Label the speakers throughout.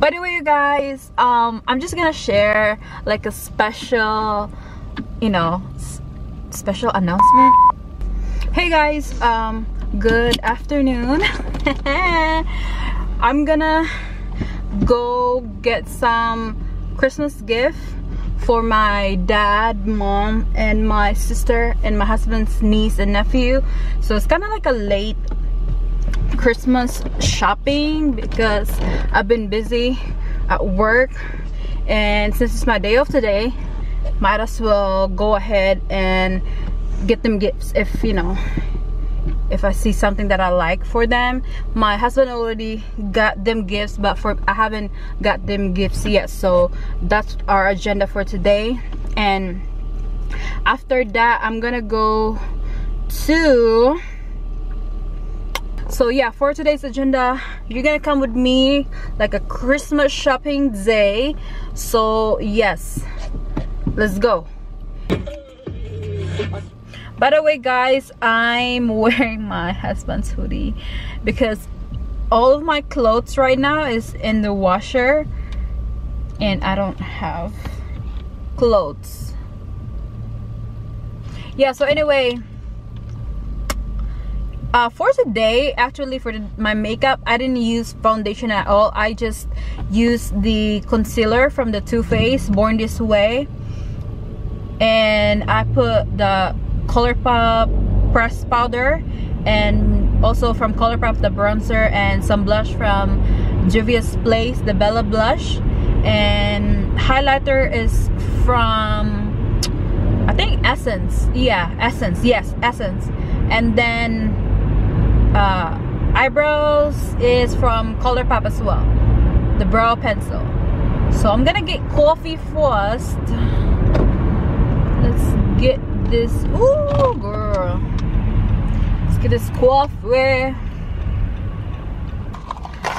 Speaker 1: By the way, you guys, I'm just gonna share like a special, you know, special announcement. Hey guys, good afternoon. I'm gonna go get some Christmas gift for my dad, mom, and my sister and my husband's niece and nephew. So it's kind of like a late Christmas shopping because I've been busy at work, and since it's my day off today, might as well go ahead and get them gifts if, you know, if I see something that I like for them. My husband already got them gifts, but I haven't got them gifts yet. So that's our agenda for today, and after that I'm gonna go to, so yeah, for today's agenda, you're gonna come with me like a Christmas shopping day. So yes, let's go. By the way, guys, I'm wearing my husband's hoodie because all of my clothes right now is in the washer and I don't have clothes. Yeah, so anyway, for today, actually for my makeup, I didn't use foundation at all. I just used the concealer from the Too Faced Born This Way, and I put the ColourPop pressed powder, and also from ColourPop the bronzer, and some blush from Juvia's Place, the Bella blush, and highlighter is from, I think, Essence. Yeah, Essence. Yes, Essence. And then eyebrows is from ColourPop as well, the brow pencil. So I'm gonna get coffee first. Let's get this. Ooh, girl, let's get this coffee.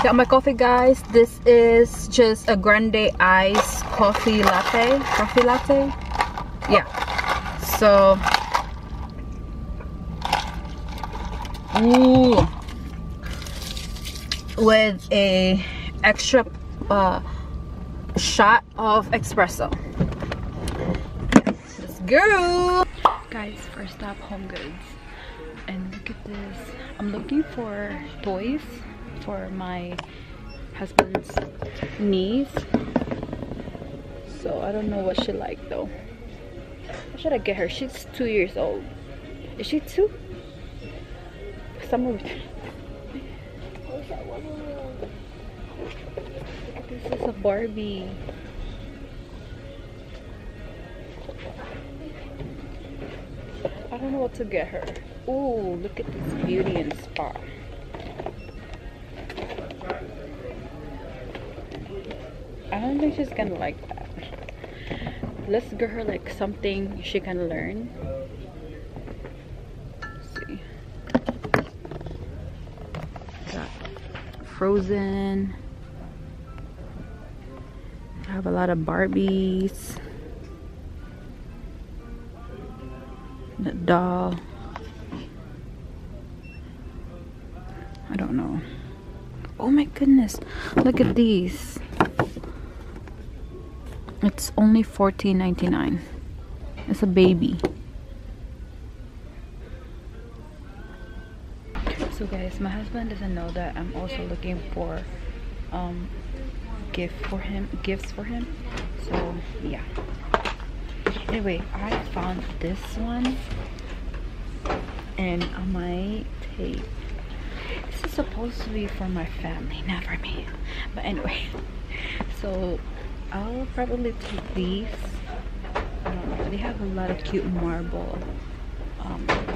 Speaker 1: Got my coffee, guys. This is just a grande iced coffee latte. Yeah. So ooh, with a extra shot of espresso. Let's go, guys. First stop, Home Goods, and look at this. I'm looking for toys for my husband's niece. So I don't know what she liked though. What should I get her? She's 2 years old. Is she 2? Somewhere between. This is a Barbie. I don't know what to get her. Ooh, look at this Beauty and Spa. I don't think she's gonna like that. Let's get her like something she can learn. Let's see. Got Frozen. I have a lot of Barbies. The doll. I don't know. Oh my goodness, look at these. It's only $14.99. It's a baby. So guys, my husband doesn't know that I'm also looking for gifts for him. So yeah. Anyway, I found this one, and I might take. This is supposed to be for my family, not for me. But anyway, so I'll probably take these. I don't know. They have a lot of cute marble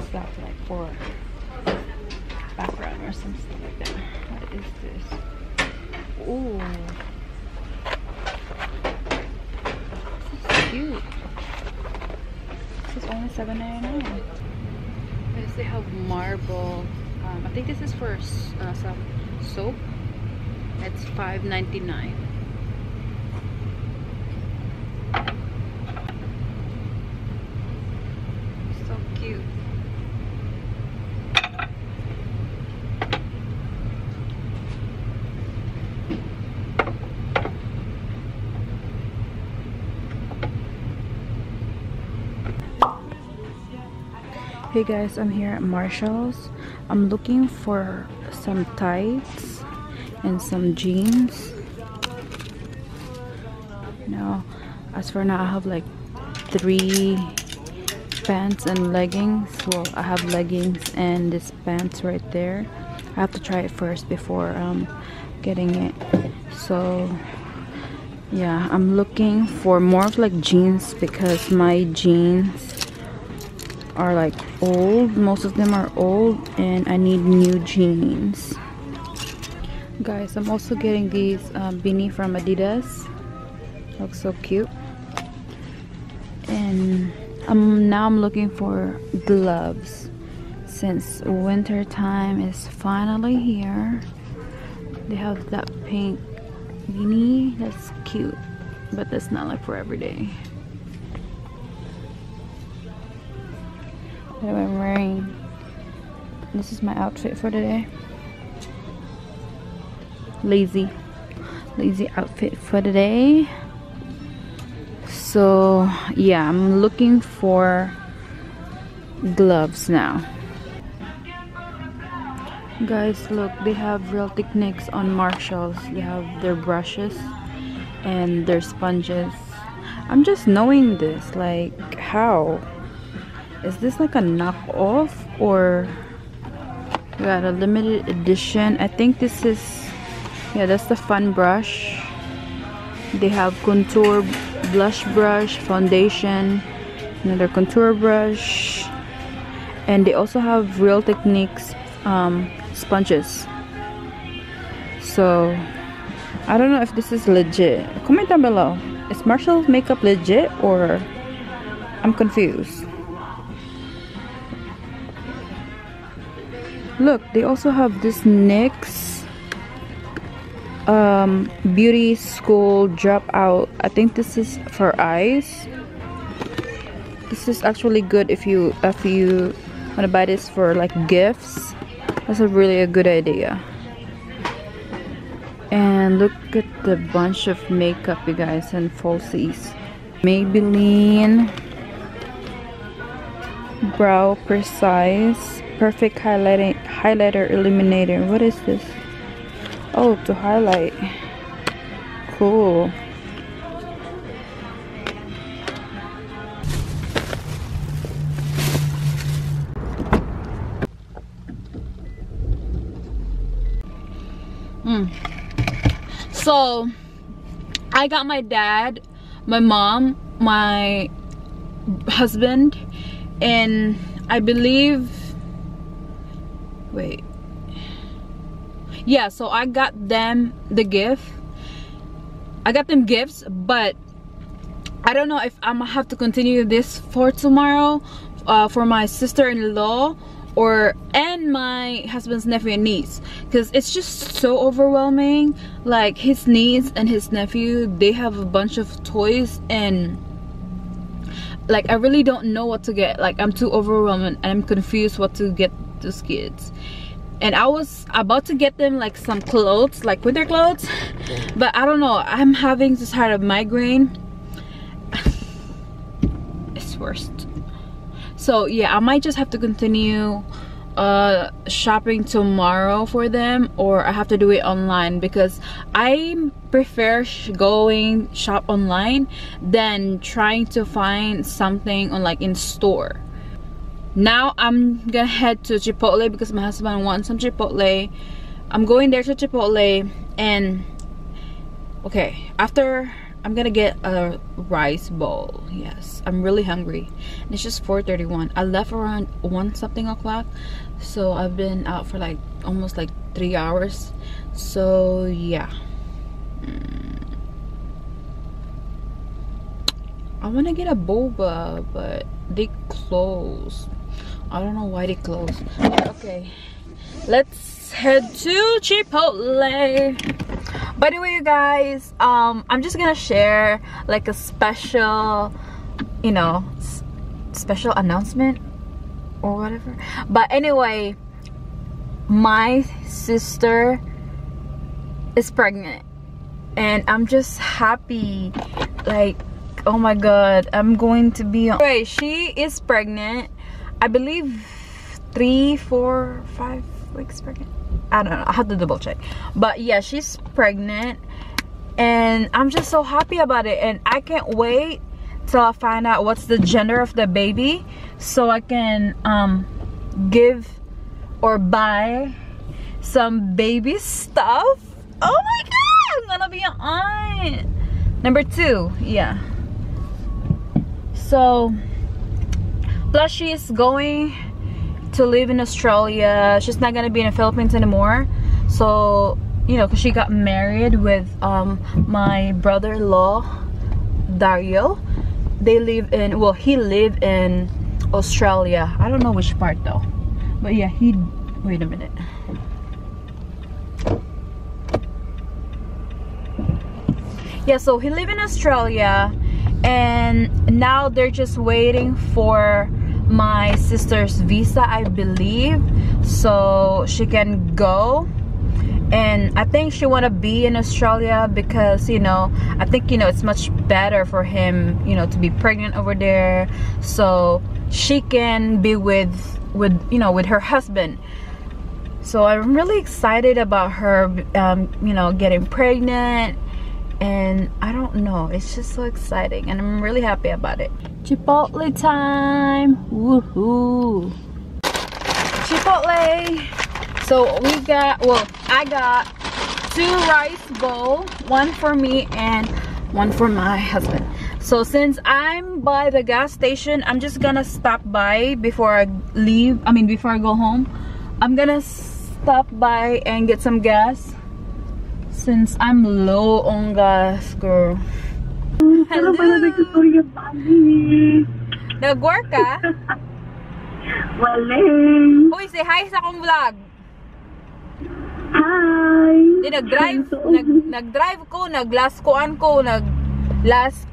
Speaker 1: stuff, like for background or something like that. What is this? Ooh, this is cute. This is only $7.99. Yes, they have marble. I think this is for some soap. It's $5.99. So cute. Hey guys, I'm here at Marshall's. I'm looking for some tights and some jeans. Now, as for now, I have like 3 pants and leggings. Well, I have leggings and this pants right there. I have to try it first before getting it. So yeah, I'm looking for more of like jeans because my jeans are like old. Most of them are old and I need new jeans. Guys, I'm also getting these beanie from Adidas. Looks so cute. And now I'm looking for gloves since winter time is finally here. They have that pink beanie. That's cute, but that's not like for every day. What am I wearing? This is my outfit for today. Lazy outfit for today. So yeah, I'm looking for gloves now. Guys, look, they have real techniques on Marshalls. They have their brushes and their sponges. I'm just knowing this, like, how? Is this like a knockoff or we got a limited edition? I think this is, yeah, that's the fun brush. They have contour blush brush, foundation, another contour brush, and they also have Real Techniques sponges. So I don't know if this is legit. Comment down below. Is Marshall's makeup legit or I'm confused? Look, they also have this NYX beauty school dropout. I think this is for eyes. This is actually good if you want to buy this for like gifts. That's a really a good idea. And look at the bunch of makeup, you guys, and falsies. Maybelline Brow Precise Perfect Highlighter Illuminator. What is this? Oh, to highlight. Cool. So I got my dad, my mom, my husband, and I believe, wait, yeah, so I got them the gift. I got them gifts, but I don't know if I'm gonna have to continue this for tomorrow for my sister-in-law and my husband's nephew and niece, because it's just so overwhelming. Like his niece and his nephew, they have a bunch of toys, and like I really don't know what to get. Like I'm too overwhelmed and I'm confused what to get those kids. And I was about to get them like some clothes, like winter clothes, but I don't know, I'm having this kind of migraine. It's worst. So yeah, I might just have to continue shopping tomorrow for them, or I have to do it online, because I prefer going shop online than trying to find something on like in store. Now I'm gonna head to Chipotle because my husband wants some Chipotle. I'm going there to Chipotle, and okay, after I'm gonna get a rice bowl. Yes, I'm really hungry. And it's just 4:31. I left around 1-something o'clock, so I've been out for like almost like 3 hours. So yeah, I want to get a boba, but they closed. I don't know why they closed. Okay, let's head to Chipotle. By the way, you guys, I'm just gonna share like a special, you know, special announcement or whatever. But anyway, my sister is pregnant, and I'm just happy. Like, oh my god, I'm going to be on. Anyway, she is pregnant. I believe 3, 4, 5 weeks pregnant. I don't know, I have to double check, but yeah, she's pregnant, and I'm just so happy about it, and I can't wait till I find out what's the gender of the baby, so I can give or buy some baby stuff. Oh my god, I'm gonna be an aunt. Number 2, yeah. So plus she's going to live in Australia. She's not gonna be in the Philippines anymore, so you know, because she got married with my brother-in-law Dario. They live in, well, he lived in Australia. I don't know which part though, but yeah, he, wait a minute. Yeah, so he lived in Australia, and now they're just waiting for my sister's visa, I believe, so she can go. And I think she want to be in Australia because, you know, I think, you know, it's much better for him, you know, to be pregnant over there, so she can be with you know, with her husband. So I'm really excited about her you know, getting pregnant, and I don't know, it's just so exciting, and I'm really happy about it. Chipotle time, woohoo! Chipotle. So we got, well, I got 2 rice bowls, 1 for me and 1 for my husband. So since I'm by the gas station, I'm just gonna stop by before I leave. I mean, before I go home, I'm gonna stop by and get some gas since I'm low on gas, girl. Hello. Nag-work ka?
Speaker 2: Wala.
Speaker 1: Uy, say hi sa akong vlog.
Speaker 2: Hi!
Speaker 1: Di nag-drive ko, nag-last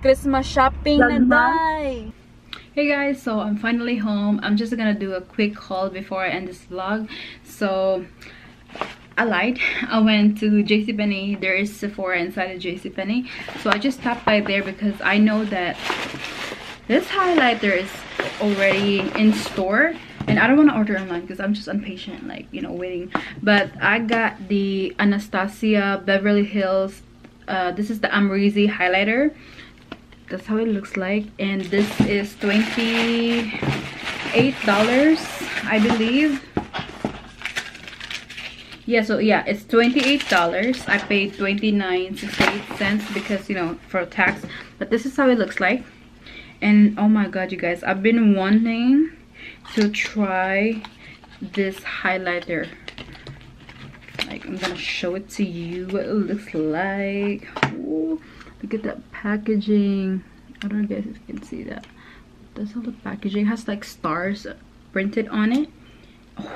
Speaker 1: Christmas shopping na day. Hey guys, so I'm finally home. I'm just gonna do a quick haul before I end this vlog. So I lied. I went to JCPenney. There is Sephora inside of JCPenney. So I just stopped by there because I know that this highlighter is already in store. And I don't want to order online because I'm just impatient, like, you know, waiting. But I got the Anastasia Beverly Hills. This is the Amrezy highlighter. That's how it looks like. And this is $28, I believe. Yeah, so yeah, it's $28. I paid $29.68 because, you know, for tax. But this is how it looks like. And oh my god, you guys, I've been wanting to try this highlighter. Like, I'm gonna show it to you what it looks like. Ooh, look at that packaging. I don't know if you guys can see that. That's how the packaging has, like, stars printed on it. Oh.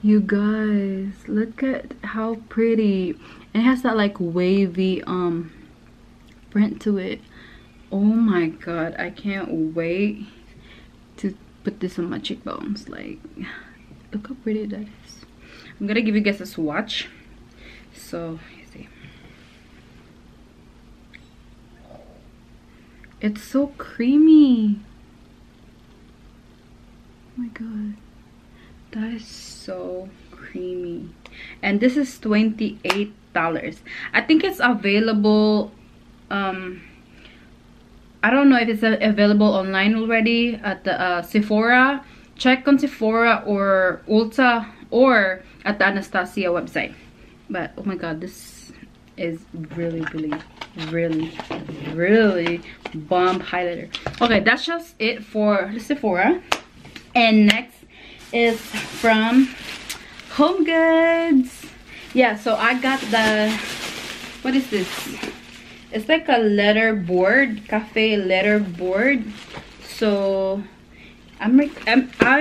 Speaker 1: You guys, look at how pretty. And it has that, like, wavy print to it. Oh my god, I can't wait to put this on my cheekbones. Like, look how pretty that is. I'm gonna give you guys a swatch. So, you see. It's so creamy. Oh my god. That is so creamy. And this is $28. I think it's available, I don't know if it's available online already at the Sephora. Check on Sephora or Ulta or at the Anastasia website. But oh my god, this is really bomb highlighter. Okay, that's just it for the Sephora. And next is from Home Goods. Yeah, so I got the, what is this? It's like a letter board, cafe letter board. So I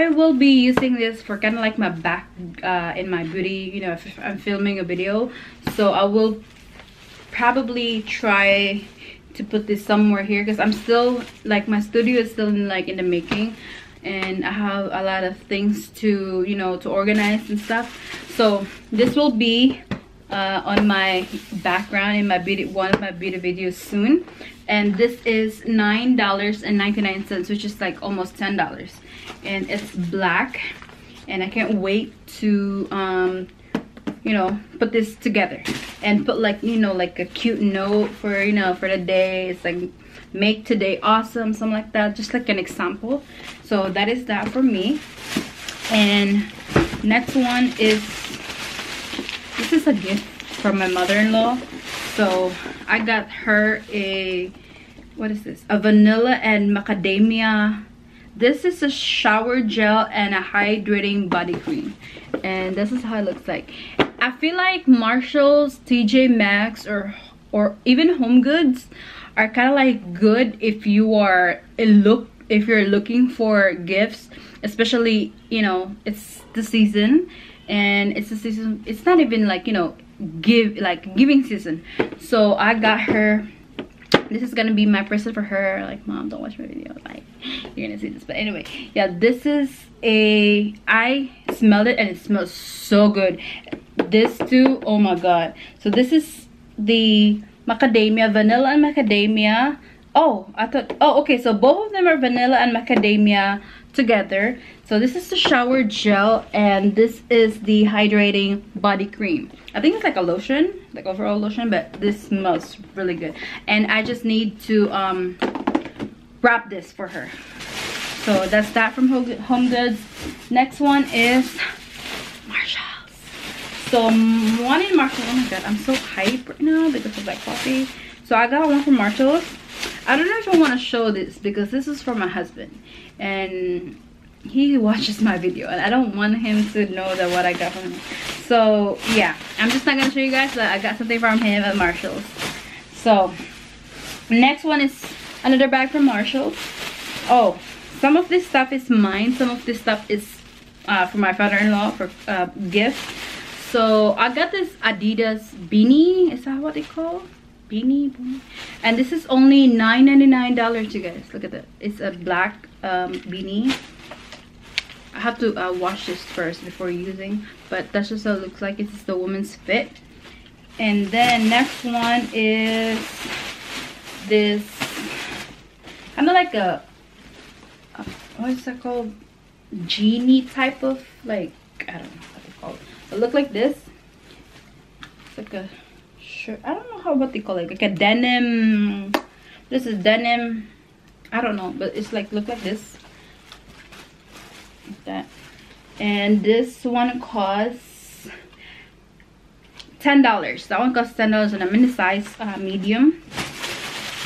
Speaker 1: will be using this for kind of like my back in my booty, you know, if I'm filming a video. So I will probably try to put this somewhere here because I'm still, like, my studio is still in the making, and I have a lot of things to, you know, to organize and stuff. So this will be on my background in my one of my beauty videos soon. And this is $9.99, which is like almost $10, and it's black. And I can't wait to you know, put this together and put like, you know, like a cute note for, you know, for the day. It's like make today awesome, something like that, just like an example. So that is that for me. And next one is, this is a gift from my mother-in-law. So I got her a, what is this, a vanilla and macadamia. This is a shower gel and a hydrating body cream, and this is how it looks like. I feel like Marshalls, TJ Maxx, or even Home Goods are kind of like good if you are if you're looking for gifts, especially, you know, it's the season, and it's the season. It's not even like, you know, giving season. So I got her. This is gonna be my present for her. Like, Mom, don't watch my video. Like, you're gonna see this. But anyway, yeah, this is a, I smelled it and it smells so good. This too, oh my god. So this is the macadamia, vanilla and macadamia. Oh, I thought, oh, okay, so both of them are vanilla and macadamia together. So this is the shower gel, and this is the hydrating body cream. I think it's like a lotion, like overall lotion, but this smells really good. And I just need to wrap this for her. So that's that from Home Goods. Next one is Marshalls. So one in Marshalls, oh my god, I'm so hyped right now because of that coffee. So I got one from Marshalls. I don't know if I want to show this because this is for my husband, and he watches my video, and I don't want him to know that what I got from him. So yeah, I'm just not gonna show you guys that I got something from him at Marshalls. So next one is another bag from Marshalls. Oh, some of this stuff is mine, some of this stuff is for my father-in-law for gift. So I got this Adidas beanie. Is that what they call? Beanie. And this is only $9.99, you guys. Look at that. It's a black beanie. I have to wash this first before using, but that's just what it looks like. It's the woman's fit. And then next one is this kind of like a what is that called, genie type of, like, I don't know what they call it. It look like this. It's like a shirt. I don't know what they call it, like a denim. This is denim, I don't know, but it's like, look like this, like that. And this one costs $10. That one costs $10, and I'm in the size medium.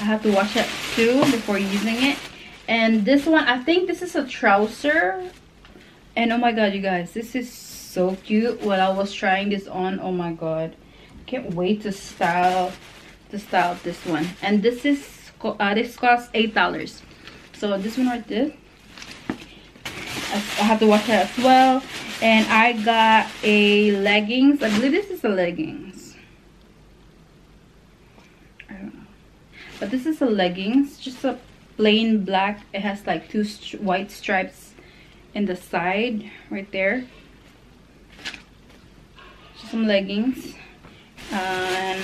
Speaker 1: I have to wash it too before using it. And this one, I think this is a trouser, and oh my god, you guys, this is so cute. When I was trying this on, oh my god, can't wait to style this one. And this is this costs $8. So this one right there, I have to wash it as well. And I got a leggings. I believe this is a leggings, I don't know, but this is a leggings, just a plain black. It has like two white stripes in the side right there. Just some leggings. And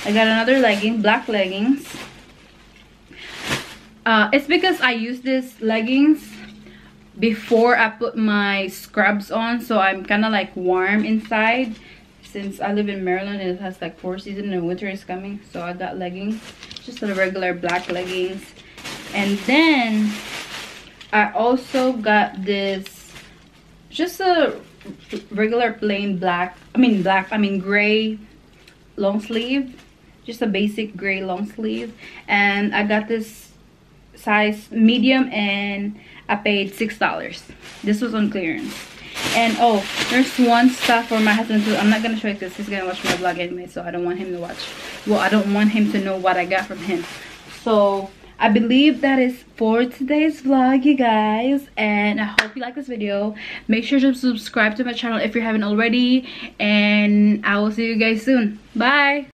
Speaker 1: I got another legging, black leggings. It's because I use this leggings before I put my scrubs on, so I'm kind of like warm inside. Since I live in Maryland, it has like 4 seasons and winter is coming, so I got leggings, just the regular black leggings. And then I also got this, just a regular plain gray long sleeve, just a basic gray long sleeve. And I got this size medium, and I paid $6. This was on clearance. And oh, there's one stuff for my husband too. I'm not gonna show you because he's gonna watch my vlog anyway, so I don't want him to watch, well, I don't want him to know what I got from him. So I believe that is for today's vlog, you guys, and I hope you like this video. Make sure to subscribe to my channel if you haven't already, and I will see you guys soon. Bye.